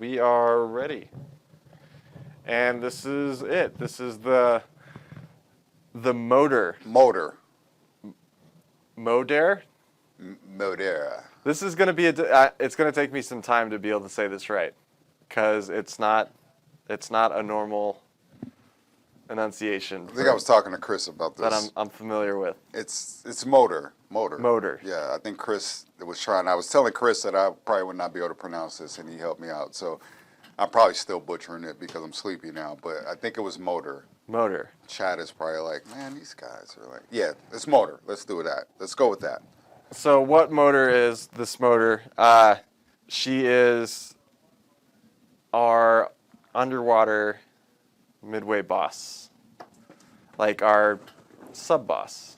we are ready. And this is it. This is the motor. Motor. Moder? Motor. This is going to be it's going to take me some time to be able to say this right, because it's not a normal enunciation. I think I was talking to Chris about this. That I'm familiar with. It's motor. Motor. Yeah, I think Chris was trying. I was telling Chris that I probably would not be able to pronounce this, and he helped me out. So I'm probably still butchering it because I'm sleepy now, but I think it was motor. Motor. Chad is probably like, man, these guys are like, yeah, it's motor. Let's do that. Let's go with that. So what motor is this motor? She is our underwater midway boss, like our sub-boss.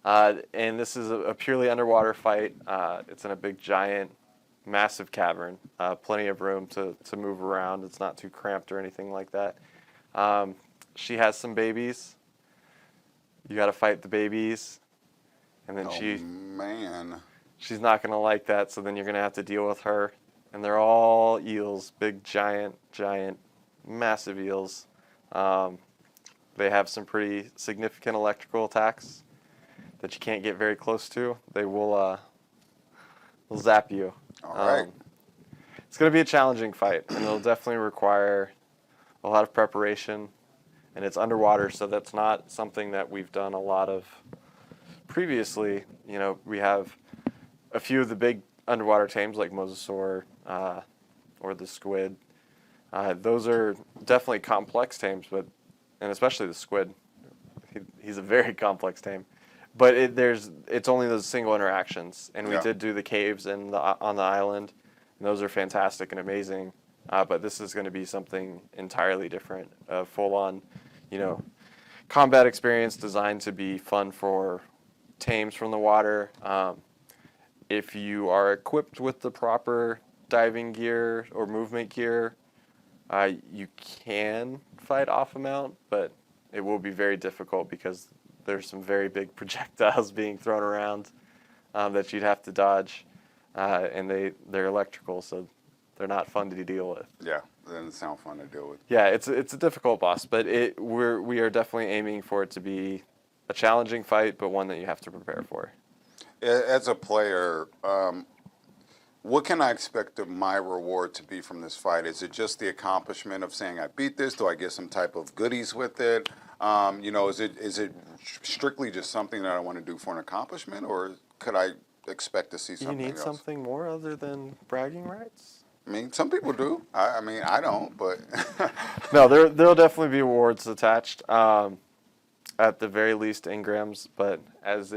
And this is a purely underwater fight. It's in a big, giant, massive cavern. Plenty of room to move around. It's not too cramped or anything like that. She has some babies. You got to fight the babies. And then she's not going to like that, so then you're going to have to deal with her. And they're all eels, big, giant, massive eels. They have some pretty significant electrical attacks that you can't get very close to. They will zap you. All right. It's going to be a challenging fight, and it'll definitely require a lot of preparation. And it's underwater, so that's not something that we've done a lot of previously. You know, we have a few of the big underwater tames like Mosasaur or the squid. Those are definitely complex tames, and especially the squid. He's a very complex tame. But it's only those single interactions, and we did do the caves on the island, and those are fantastic and amazing. But this is going to be something entirely different, full-on, combat experience designed to be fun for tames from the water. If you are equipped with the proper diving gear or movement gear, you can fight off a mount, but it will be very difficult because there's some very big projectiles being thrown around that you'd have to dodge, and they're electrical, so they're not fun to deal with. Yeah, it doesn't sound fun to deal with. Yeah, it's a difficult boss, but we are definitely aiming for it to be a challenging fight, but one that you have to prepare for. As a player, what can I expect of my reward to be from this fight? Is it just the accomplishment of saying I beat this? Do I get some type of goodies with it? Is it strictly just something that I want to do for an accomplishment, or could I expect to see something else? You need something more other than bragging rights? I mean, some people do. I mean, I don't, but... No, there'll definitely be awards attached, at the very least engrams, but as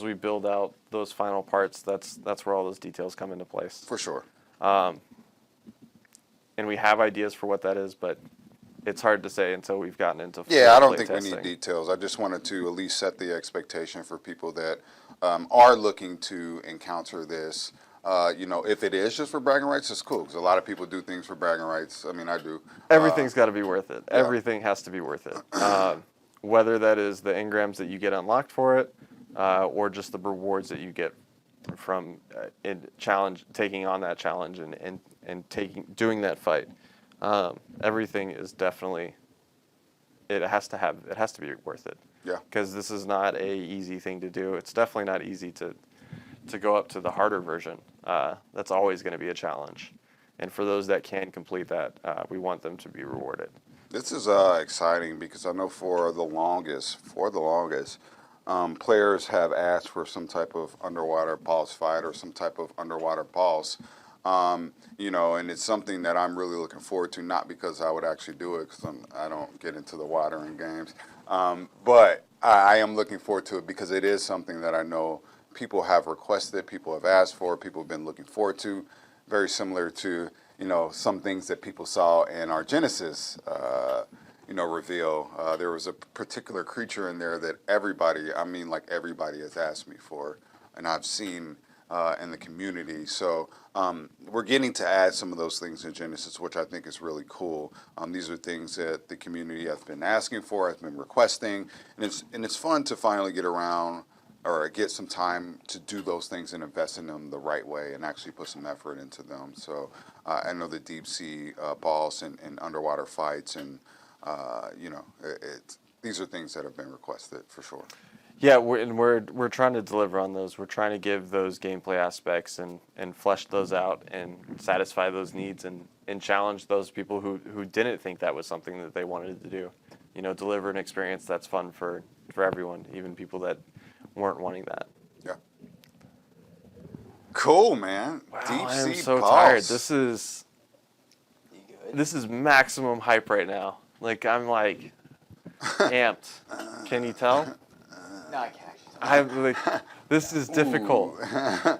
we build out those final parts, that's where all those details come into place. For sure. And we have ideas for what that is, but it's hard to say until we've gotten into full I don't think testing. we need details. I just wanted to at least set the expectation for people that are looking to encounter this. If it is just for bragging rights, it's cool, because a lot of people do things for bragging rights. I mean, I do. Everything's got to be worth it. Yeah. Everything has to be worth it. Whether that is the engrams that you get unlocked for it, or just the rewards that you get from taking on that challenge and doing that fight. Everything is definitely, it has to be worth it. Yeah. Because this is not a easy thing to do. It's definitely not easy to go up to the harder version. That's always going to be a challenge. And for those that can complete that, we want them to be rewarded. This is exciting because I know for the longest, players have asked for some type of underwater boss fight or some type of underwater boss. And it's something that I'm really looking forward to, not because I would actually do it, because I don't get into the water in games. But I am looking forward to it because it is something that I know people have requested, people have asked for, people have been looking forward to. Very similar to, some things that people saw in our Genesis, reveal. There was a particular creature in there that everybody has asked me for, and I've seen in the community. So we're getting to add some of those things in Genesis, which I think is really cool. These are things that the community has been asking for, has been requesting, and it's fun to finally get around or get some time to do those things and invest in them the right way and actually put some effort into them. So I know the deep sea balls and underwater fights, and these are things that have been requested for sure. Yeah, we're trying to deliver on those. We're trying to give those gameplay aspects and flesh those out and satisfy those needs and challenge those people who didn't think that was something that they wanted to do. Deliver an experience that's fun for everyone, even people that weren't wanting that. Yeah. Cool, man. Wow, Deep I am sea so balls. tired. This is You good? this is maximum hype right now. Like I'm like amped. Can you tell? No, I can't actually. I'm like, this is difficult. I'm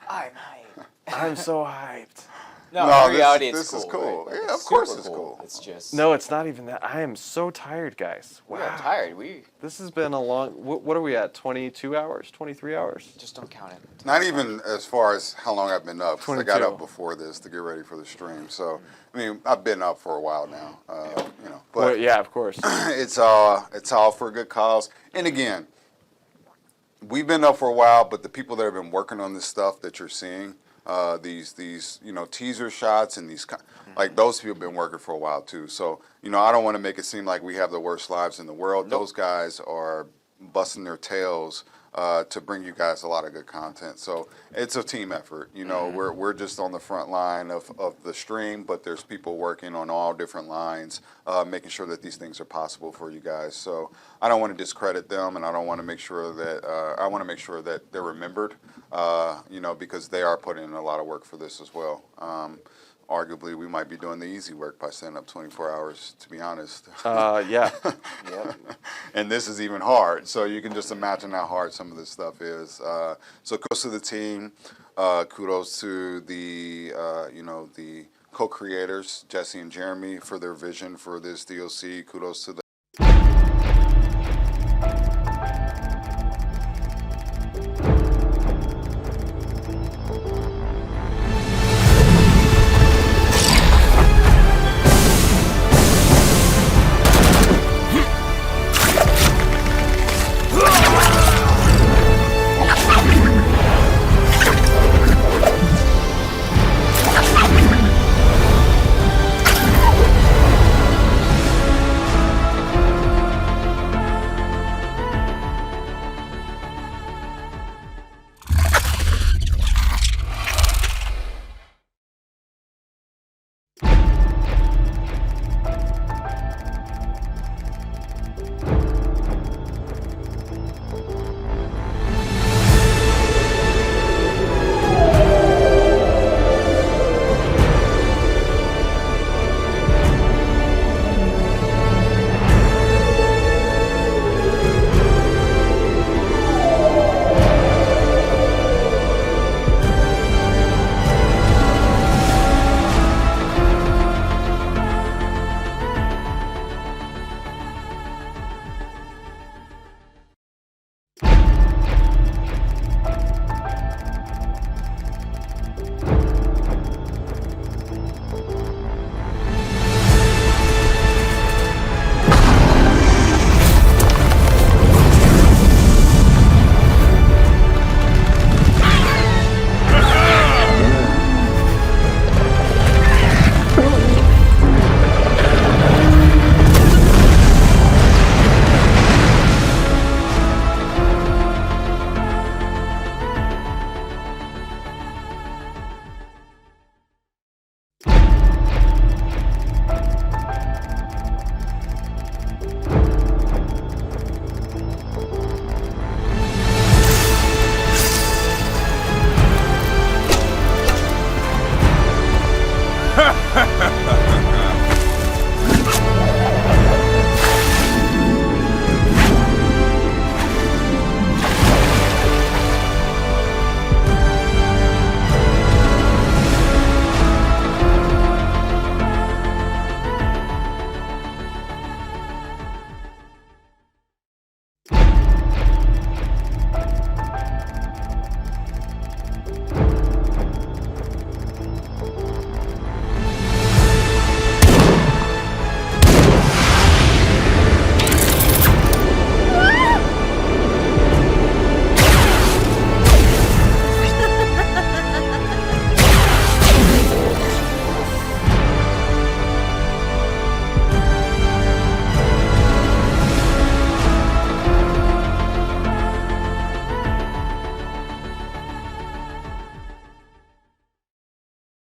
hyped. I'm so hyped. No, No, in reality, this it's is cool. cool. Right? Yeah, Like, of course super it's cool. It's just No, it's not even that. I am so tired, guys. we Wow. got tired. We This has been a long. What are we at? 22 hours? 23 hours? just don't count it. Not even as far as how long I've been up, 'cause I got 22. up before this to get ready for the stream. So, I mean, I've been up for a while now, but Well, yeah, of course. it's all for a good cause. And again, we've been up for a while, but the people that have been working on this stuff that you're seeing, these teaser shots and like those people have been working for a while too. So I don't want to make it seem like we have the worst lives in the world. Nope. Those guys are busting their tails to bring you guys a lot of good content. So it's a team effort. We're just on the front line of the stream, but there's people working on all different lines, making sure that these things are possible for you guys. So I don't want to discredit them, and I don't want to make sure that I want to make sure that they're remembered. Because they are putting in a lot of work for this as well. Arguably, we might be doing the easy work by staying up 24 hours, to be honest. Yeah. Yep. And this is even hard. So you can just imagine how hard some of this stuff is. So kudos to the team. Kudos to the the co-creators, Jesse and Jeremy, for their vision for this DLC. Kudos to the